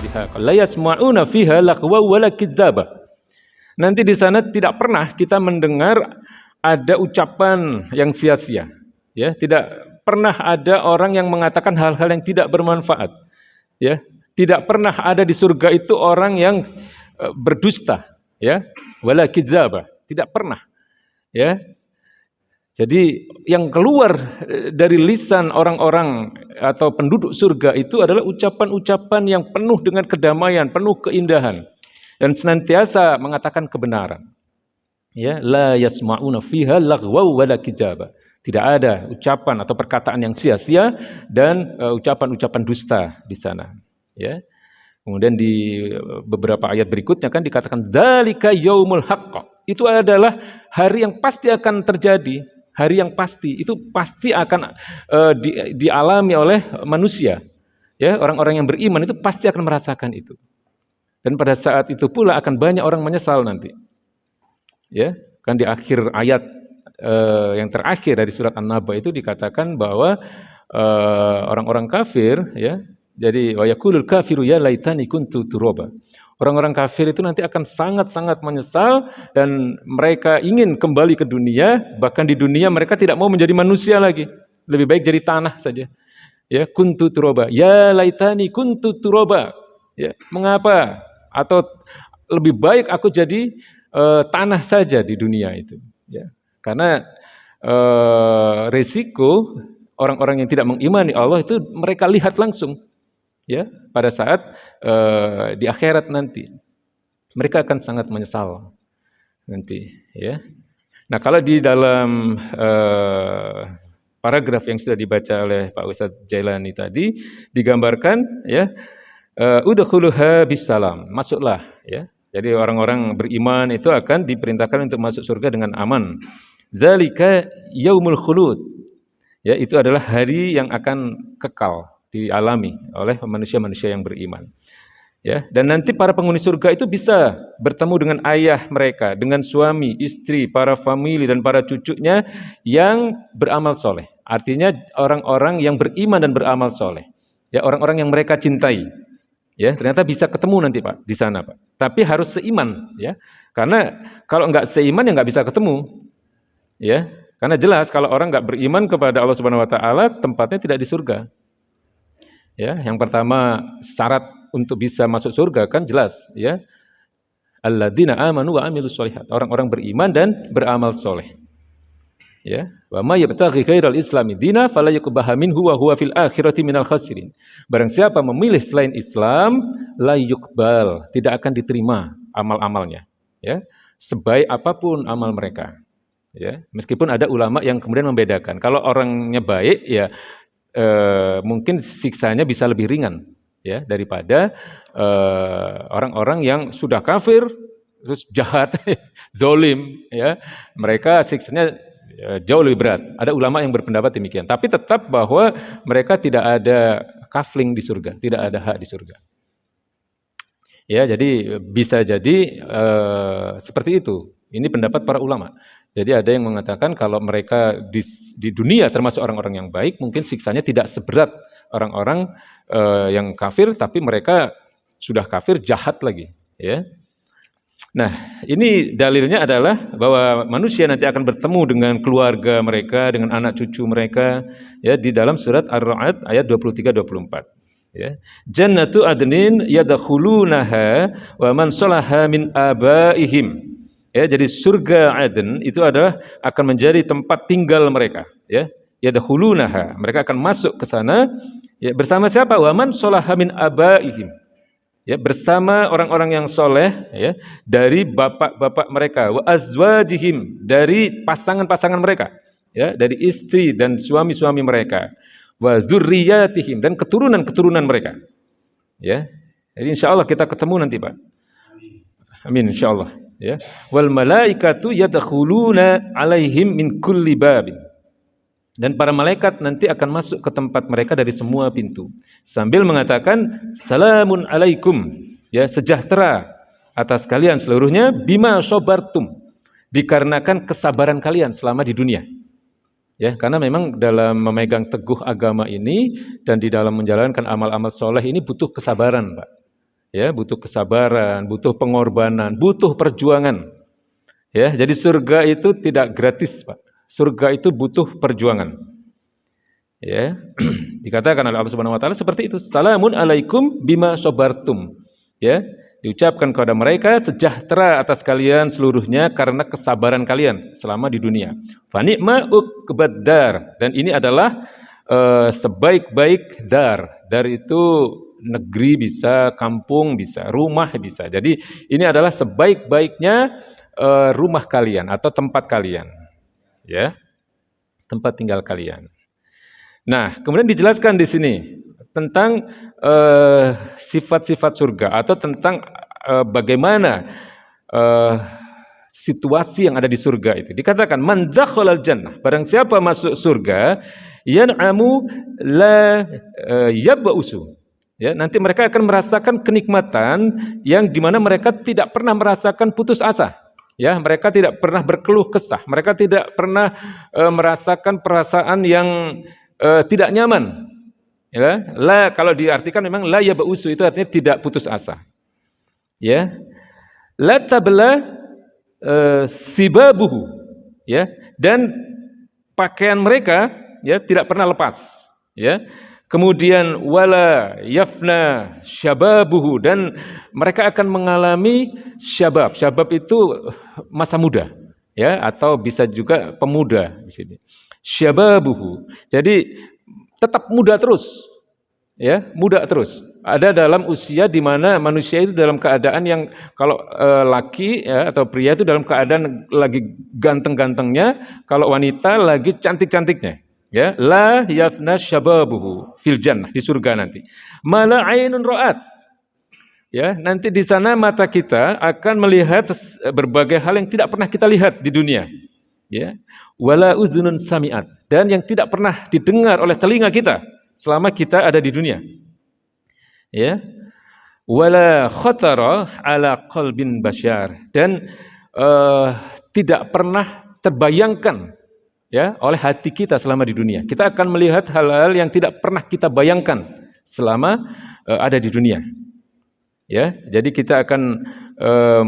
fiha la yasma'una fiha lagwa wala kidzaba. Nanti di sana tidak pernah kita mendengar ada ucapan yang sia-sia, ya, tidak pernah ada orang yang mengatakan hal-hal yang tidak bermanfaat, ya. Tidak pernah ada di surga itu orang yang berdusta, ya, wala kidzaba, tidak pernah, ya. Jadi yang keluar dari lisan orang-orang atau penduduk surga itu adalah ucapan-ucapan yang penuh dengan kedamaian, penuh keindahan. Dan senantiasa mengatakan kebenaran. Ya, la yasma'una fiha lagwa wala kidzaba. Tidak ada ucapan atau perkataan yang sia-sia dan ucapan-ucapan dusta di sana. Ya. Kemudian di beberapa ayat berikutnya kan dikatakan dzalika yaumul haqq. Itu adalah hari yang pasti akan terjadi, hari yang pasti. Itu pasti akan dialami oleh manusia. Ya, orang-orang yang beriman itu pasti akan merasakan itu. Dan pada saat itu pula akan banyak orang menyesal nanti. Ya, kan di akhir ayat yang terakhir dari surat An-Naba itu dikatakan bahwa orang-orang kafir, ya, jadi wa yaqulul kafiru ya laitani kuntu turaba. Orang-orang kafir itu nanti akan sangat-sangat menyesal dan mereka ingin kembali ke dunia, bahkan di dunia mereka tidak mau menjadi manusia lagi. Lebih baik jadi tanah saja. Ya, kuntu turaba. Ya laitani kuntu turaba. Ya, mengapa? Atau lebih baik aku jadi tanah saja di dunia itu, ya. Karena risiko orang-orang yang tidak mengimani Allah itu mereka lihat langsung, ya, pada saat di akhirat nanti mereka akan sangat menyesal nanti, ya. Nah, kalau di dalam paragraf yang sudah dibaca oleh Pak Ustadz Jailani tadi digambarkan, ya, udkhuluha bisalam, masuklah, ya. Jadi orang-orang beriman itu akan diperintahkan untuk masuk surga dengan aman. Dzalika yaumul khulud. Ya, itu adalah hari yang akan kekal dialami oleh manusia-manusia yang beriman. Ya, dan nanti para penghuni surga itu bisa bertemu dengan ayah mereka, dengan suami, istri, para famili dan para cucunya yang beramal soleh. Artinya orang-orang yang beriman dan beramal soleh. Ya, orang-orang yang mereka cintai. Ya, ternyata bisa ketemu nanti Pak di sana Pak. Tapi harus seiman, ya. Karena kalau nggak seiman ya nggak bisa ketemu, ya. Karena jelas kalau orang nggak beriman kepada Allah Subhanahu Wa Taala tempatnya tidak di surga. Ya, yang pertama syarat untuk bisa masuk surga kan jelas, ya. Alladzina amanu wa amilus sholihat. Orang-orang beriman dan beramal soleh. Ya, wa may yabtaghi ghairal islami dina fala yuqbaha minhu wa huwa fil akhirati minal khasirin. Barang siapa memilih selain Islam, la yuqbal, tidak akan diterima amal-amalnya, ya. Sebaik apapun amal mereka. Ya, meskipun ada ulama yang kemudian membedakan. Kalau orangnya baik, ya mungkin siksanya bisa lebih ringan, ya, daripada orang-orang yang sudah kafir terus jahat, zalim, ya. Mereka siksanya jauh lebih berat. Ada ulama yang berpendapat demikian. Tapi tetap bahwa mereka tidak ada kafling di surga, tidak ada hak di surga. Ya, jadi bisa jadi seperti itu. Ini pendapat para ulama. Jadi ada yang mengatakan kalau mereka di dunia termasuk orang-orang yang baik, mungkin siksanya tidak seberat orang-orang yang kafir, tapi mereka sudah kafir jahat lagi. Ya. Nah, ini dalilnya adalah bahwa manusia nanti akan bertemu dengan keluarga mereka, dengan anak cucu mereka, ya, di dalam surat Ar-Ra'd ayat 23-24. Ya. Jannatu adnin yadkhulunaha wa man salaha min abaihim. Ya, jadi surga Aden itu adalah akan menjadi tempat tinggal mereka, ya. Yadkhulunaha, mereka akan masuk ke sana, ya, bersama siapa? Wa man salaha min abaihim. Ya, bersama orang-orang yang soleh, ya, dari bapak-bapak mereka, wa azwajihim, dari pasangan-pasangan mereka, ya, dari istri dan suami-suami mereka, wa dzurriyyatihim, dan keturunan-keturunan mereka, ya. Jadi insyaallah kita ketemu nanti Pak. Amin insyaallah, ya. Wal malaikatu yadkhuluna alaihim min kulli babin. Dan para malaikat nanti akan masuk ke tempat mereka dari semua pintu sambil mengatakan salamun alaikum, ya, sejahtera atas kalian seluruhnya bima sabartum, dikarenakan kesabaran kalian selama di dunia. Ya, karena memang dalam memegang teguh agama ini dan di dalam menjalankan amal-amal soleh ini butuh kesabaran, Pak. Ya, butuh kesabaran, butuh pengorbanan, butuh perjuangan. Ya, jadi surga itu tidak gratis, Pak. Surga itu butuh perjuangan. Ya. Dikatakan oleh Allah Subhanahu wa taala seperti itu. Salamun alaikum bima sabartum. Ya, diucapkan kepada mereka sejahtera atas kalian seluruhnya karena kesabaran kalian selama di dunia. Fa ni'ma uqbad dar, dan ini adalah sebaik-baik dar. Dar itu negeri bisa, kampung bisa, rumah bisa. Jadi ini adalah sebaik-baiknya rumah kalian atau tempat kalian. Ya, tempat tinggal kalian. Nah, kemudian dijelaskan di sini tentang sifat-sifat surga atau tentang bagaimana situasi yang ada di surga itu. Dikatakan man dakhalal jannah, barang siapa masuk surga, yan'amu la yab'usu. Ya, nanti mereka akan merasakan kenikmatan yang dimana mereka tidak pernah merasakan putus asa. Ya, mereka tidak pernah berkeluh kesah, mereka tidak pernah merasakan perasaan yang tidak nyaman. Ya, la kalau diartikan memang la yab'usu itu artinya tidak putus asa. Ya. La tabla sibabuhu. Ya, dan pakaian mereka ya tidak pernah lepas. Ya. Kemudian wala yafna syababuhu, dan mereka akan mengalami syabab. Syabab itu masa muda, ya, atau bisa juga pemuda di sini. Syababuhu. Jadi tetap muda terus. Ya, muda terus. Ada dalam usia di mana manusia itu dalam keadaan yang kalau laki ya, atau pria itu dalam keadaan lagi ganteng-gantengnya, kalau wanita lagi cantik-cantiknya. Ya, la yafna syababuhu fil jannah, di surga nanti. Mala ainun ra'at. Ya, nanti di sana mata kita akan melihat berbagai hal yang tidak pernah kita lihat di dunia. Ya. Wala uzunun sami'at, dan yang tidak pernah didengar oleh telinga kita selama kita ada di dunia. Ya. Wala khatara ala qalbin basyar, dan tidak pernah terbayangkan ya oleh hati kita selama di dunia. Kita akan melihat hal-hal yang tidak pernah kita bayangkan selama ada di dunia. Ya, jadi kita akan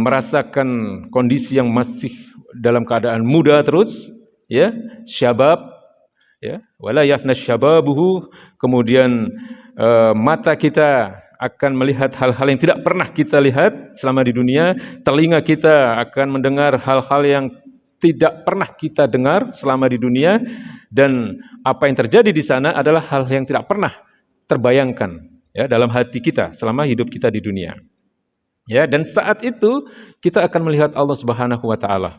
merasakan kondisi yang masih dalam keadaan muda terus, ya, syabab, ya, wala yafna syababuhu. Kemudian mata kita akan melihat hal-hal yang tidak pernah kita lihat selama di dunia. Telinga kita akan mendengar hal-hal yang tidak pernah kita dengar selama di dunia, dan apa yang terjadi di sana adalah hal yang tidak pernah terbayangkan ya dalam hati kita selama hidup kita di dunia. Ya, dan saat itu kita akan melihat Allah Subhanahu wa taala.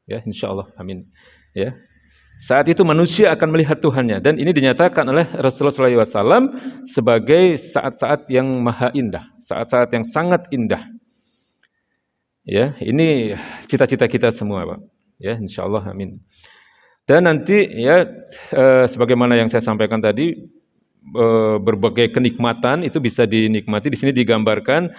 Ya, insyaallah. Amin. Ya. Saat itu manusia akan melihat Tuhannya, dan ini dinyatakan oleh Rasulullah SAW sebagai saat-saat yang maha indah, saat-saat yang sangat indah. Ya, ini cita-cita kita semua, Pak. Ya, insyaallah, amin. Dan nanti ya sebagaimana yang saya sampaikan tadi, berbagai kenikmatan itu bisa dinikmati. Di sini digambarkan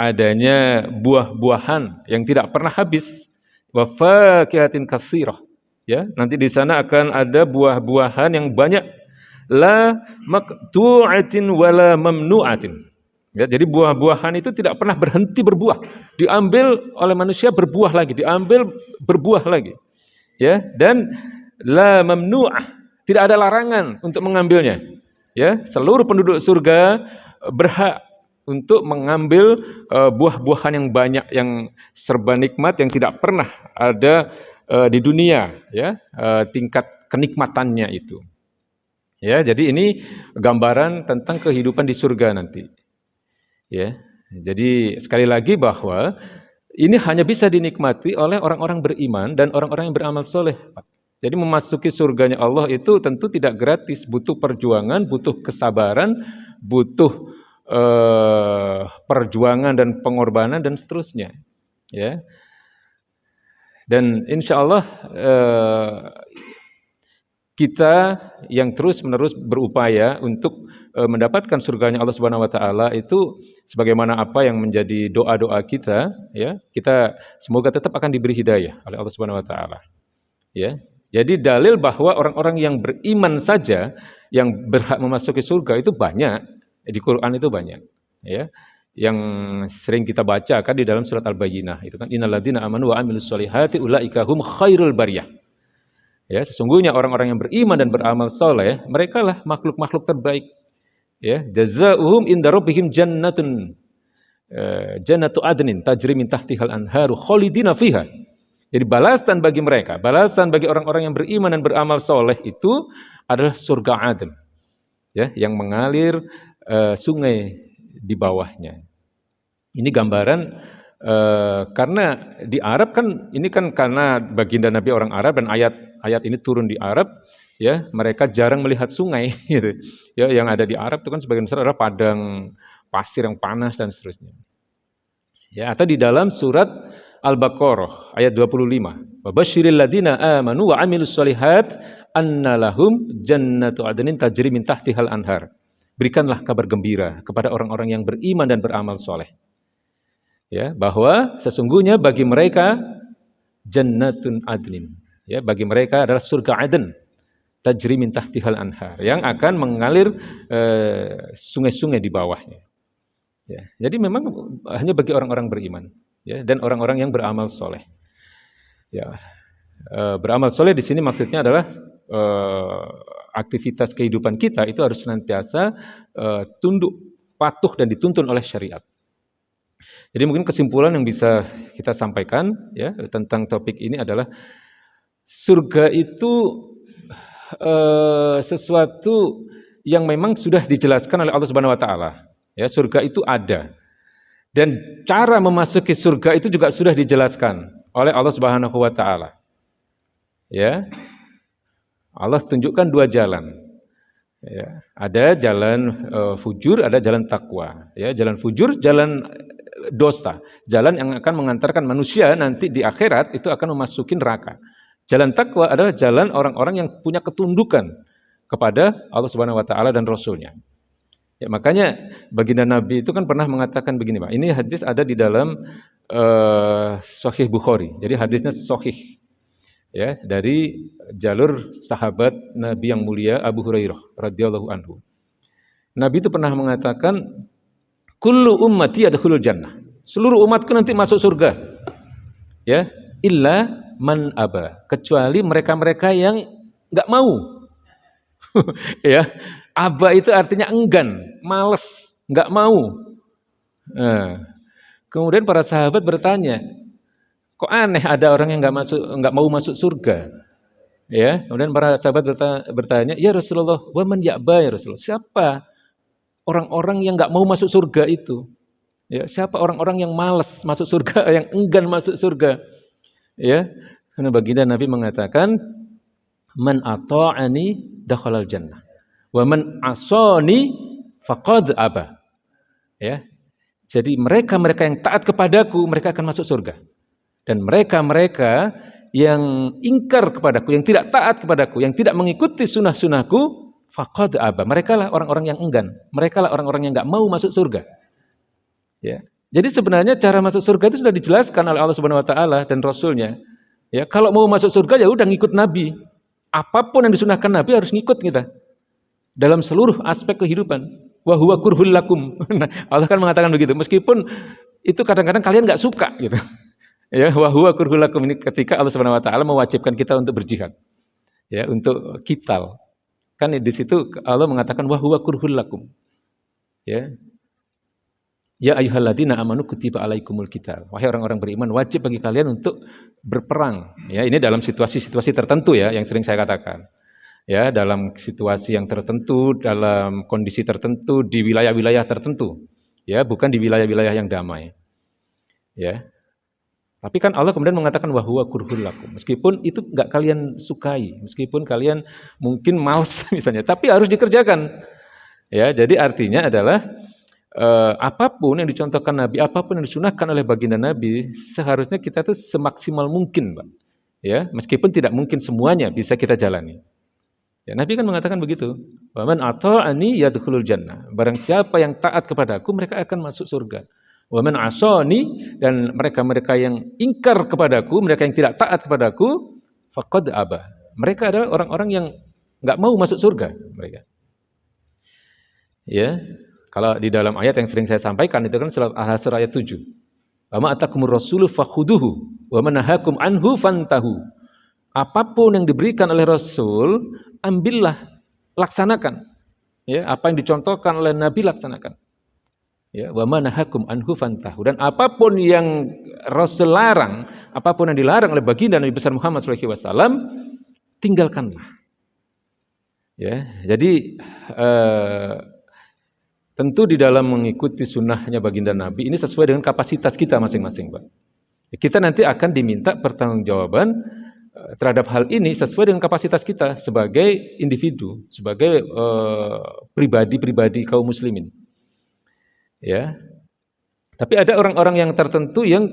adanya buah-buahan yang tidak pernah habis, wa fakihatin katsirah. Ya, nanti di sana akan ada buah-buahan yang banyak, la maqtu'atin wala mamnu'atin. Ya, jadi buah-buahan itu tidak pernah berhenti berbuah. Diambil oleh manusia berbuah lagi, diambil berbuah lagi. Ya, dan la mamnu'ah, tidak ada larangan untuk mengambilnya. Ya, seluruh penduduk surga berhak untuk mengambil buah-buahan yang banyak, yang serba nikmat, yang tidak pernah ada di dunia, ya, tingkat kenikmatannya itu. Ya, jadi ini gambaran tentang kehidupan di surga nanti. Ya, jadi sekali lagi bahwa ini hanya bisa dinikmati oleh orang-orang beriman dan orang-orang yang beramal soleh. Jadi memasuki surganya Allah itu tentu tidak gratis, butuh perjuangan, butuh kesabaran, butuh perjuangan dan pengorbanan dan seterusnya. Ya, dan insya Allah kita yang terus-menerus berupaya untuk mendapatkan surganya Allah Subhanahu wa taala itu sebagaimana apa yang menjadi doa-doa kita, ya. Kita semoga tetap akan diberi hidayah oleh Allah Subhanahu wa taala. Ya. Jadi dalil bahwa orang-orang yang beriman saja yang berhak memasuki surga itu banyak, di Quran itu banyak. ya, yang sering kita baca kan di dalam surat Al-Bayyinah itu kan innalladzina amanu wa amilus solihati ulaika hum khairul bariyah. Ya, sesungguhnya orang-orang yang beriman dan beramal soleh, mereka lah makhluk-makhluk terbaik. Ya, jazaohum inda rabbihim jannatu adnin tajri min tahtihal anharu khalidina fiha. Jadi balasan bagi mereka, balasan bagi orang-orang yang beriman dan beramal soleh itu adalah surga Aden, ya, yang mengalir sungai di bawahnya. Ini gambaran karena di Arab kan ini kan karena baginda Nabi orang Arab dan ayat ini turun di Arab, ya, mereka jarang melihat sungai, gitu. Ya, yang ada di Arab itu kan sebagian besar adalah padang pasir yang panas dan seterusnya. Ya, atau di dalam surat Al-Baqarah ayat 25. Wabasyiril ladzina amanu wa amilus solihat annalahum jannatu adnin tajri min tahtihal anhar. Berikanlah kabar gembira kepada orang-orang yang beriman dan beramal soleh. Ya, bahwa sesungguhnya bagi mereka jannatun adnin. Ya, bagi mereka adalah surga Aden. Tajri min tahtihal anhar yang akan mengalir sungai-sungai di bawahnya. Ya, jadi memang hanya bagi orang-orang beriman, ya, dan orang-orang yang beramal soleh. Ya, beramal soleh di sini maksudnya adalah aktivitas kehidupan kita itu harus senantiasa tunduk, patuh dan dituntun oleh syariat. Jadi mungkin kesimpulan yang bisa kita sampaikan, ya, tentang topik ini adalah surga itu sesuatu yang memang sudah dijelaskan oleh Allah Subhanahu Wa Taala. Ya, surga itu ada. Dan cara memasuki surga itu juga sudah dijelaskan oleh Allah Subhanahu Wa Taala. Ya, Allah tunjukkan dua jalan. Ya, ada jalan fujur, ada jalan takwa. Ya, jalan fujur, jalan dosa, jalan yang akan mengantarkan manusia nanti di akhirat itu akan memasuki neraka. Jalan takwa adalah jalan orang-orang yang punya ketundukan kepada Allah Subhanahu Wa Taala dan Rasul-Nya. Ya, makanya baginda Nabi itu kan pernah mengatakan begini, Pak. Ini hadis ada di dalam Sahih Bukhari. Jadi hadisnya sahih, ya, dari jalur sahabat Nabi yang mulia Abu Hurairah radhiyallahu anhu. Nabi itu pernah mengatakan, kullu ummati yadkhulul jannah. Seluruh umatku nanti masuk surga. Ya, illa man aba, kecuali mereka-mereka yang enggak mau. Ya, aba itu artinya enggan, malas, enggak mau. Nah, kemudian para sahabat bertanya, kok aneh ada orang yang enggak mau masuk surga? Ya, kemudian para sahabat bertanya, ya Rasulullah, wa man ya'ba ya Rasulullah? Siapa orang-orang yang enggak mau masuk surga itu? Ya, siapa orang-orang yang malas masuk surga, yang enggan masuk surga? Ya, karena baginda Nabi mengatakan, man ata'ani dakhalal jannah, wa man asani faqad aba. Ya, jadi mereka-mereka yang taat kepadaku, mereka akan masuk surga. Dan mereka-mereka yang ingkar kepadaku, yang tidak taat kepadaku, yang tidak mengikuti sunnah-sunnahku, faqad aba. Mereka lah orang-orang yang enggan. Mereka lah orang-orang yang enggak mau masuk surga. Ya. Jadi sebenarnya cara masuk surga itu sudah dijelaskan oleh Allah Subhanahu Wa Taala dan Rasul-Nya. Ya, kalau mau masuk surga ya udah ngikut Nabi. Apapun yang disunahkan Nabi harus ngikut kita dalam seluruh aspek kehidupan. Wa huwa kurhul lakum. Nah, Allah kan mengatakan begitu. Meskipun itu kadang-kadang kalian nggak suka gitu. Ya, wa huwa kurhul lakum, ini ketika Allah Subhanahu Wa Taala mewajibkan kita untuk berjihad. Ya, untuk qital. Kan di situ Allah mengatakan wa huwa kurhul lakum. Ya. Ya ayyuhalladzina amanu kutiba alaikumul qital. Wahai orang-orang beriman, wajib bagi kalian untuk berperang. Ya, ini dalam situasi-situasi tertentu ya, yang sering saya katakan. Ya, dalam situasi yang tertentu, dalam kondisi tertentu, di wilayah-wilayah tertentu. Ya, bukan di wilayah-wilayah yang damai. Ya. Tapi kan Allah kemudian mengatakan wa huwa kurhul lakum. Meskipun itu enggak kalian sukai, meskipun kalian mungkin malas misalnya, tapi harus dikerjakan. Ya, jadi artinya adalah apapun yang dicontohkan Nabi, apapun yang disunahkan oleh baginda Nabi, seharusnya kita tuh semaksimal mungkin, Pak. Ya, meskipun tidak mungkin semuanya bisa kita jalani. Ya, Nabi kan mengatakan begitu. Wa man ata'ani yadkhulul jannah. Barang siapa yang taat kepadaku, mereka akan masuk surga. Wa man asani, dan mereka-mereka yang ingkar kepadaku, mereka yang tidak taat kepadaku, faqad aba. Mereka adalah orang-orang yang enggak mau masuk surga mereka. Ya. Kalau di dalam ayat yang sering saya sampaikan itu kan surat Al-Hasr ayat 7. Wa ma atakumur rasulu fakhuduhu wa ma nahakum anhu fantahu. Apapun yang diberikan oleh Rasul, ambillah, laksanakan. Ya, apa yang dicontohkan oleh Nabi laksanakan. Ya, wa ma nahakum anhu fantahu. Dan apapun yang Rasul larang, apapun yang dilarang oleh baginda Nabi besar Muhammad SAW, tinggalkanlah. Ya, jadi tentu di dalam mengikuti sunnahnya baginda Nabi ini sesuai dengan kapasitas kita masing-masing, Pak. Kita nanti akan diminta pertanggungjawaban terhadap hal ini sesuai dengan kapasitas kita sebagai individu, sebagai pribadi-pribadi kaum muslimin. Ya. Tapi ada orang-orang yang tertentu yang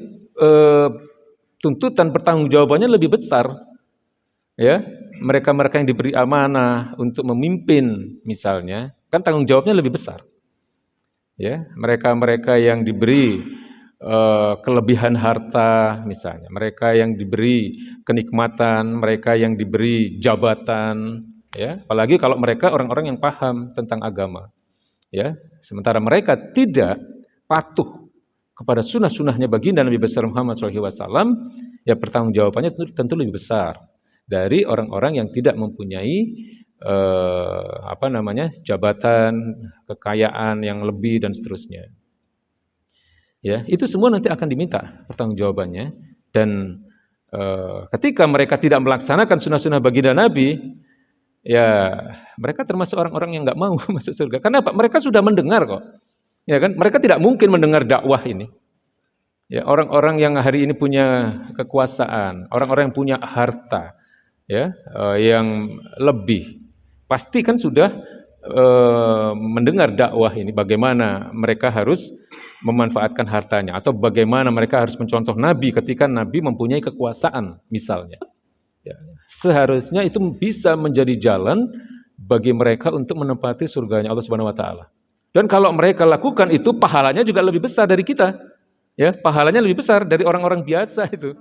tuntutan pertanggungjawabannya lebih besar. Ya, mereka-mereka yang diberi amanah untuk memimpin misalnya, kan tanggung jawabnya lebih besar. Ya, mereka-mereka yang diberi kelebihan harta misalnya, mereka yang diberi kenikmatan, mereka yang diberi jabatan, ya, apalagi kalau mereka orang-orang yang paham tentang agama, ya, sementara mereka tidak patuh kepada sunnah-sunnahnya baginda Nabi besar Muhammad SAW, ya pertanggungjawabannya tentu lebih besar dari orang-orang yang tidak mempunyai jabatan, kekayaan yang lebih dan seterusnya. Ya, itu semua nanti akan diminta pertanggungjawabannya. Dan ketika mereka tidak melaksanakan sunnah-sunnah baginda Nabi, ya mereka termasuk orang-orang yang nggak mau masuk surga. Karena apa? Mereka sudah mendengar kok, ya kan? Mereka tidak mungkin mendengar dakwah ini. Ya, orang-orang yang hari ini punya kekuasaan, orang-orang yang punya harta, ya, yang lebih, pasti kan sudah mendengar dakwah ini, bagaimana mereka harus memanfaatkan hartanya, atau bagaimana mereka harus mencontoh Nabi ketika Nabi mempunyai kekuasaan misalnya. Ya, seharusnya itu bisa menjadi jalan bagi mereka untuk menempati surganya Allah Subhanahu Wa Taala. Dan kalau mereka lakukan itu, pahalanya juga lebih besar dari kita. Ya, pahalanya lebih besar dari orang-orang biasa itu.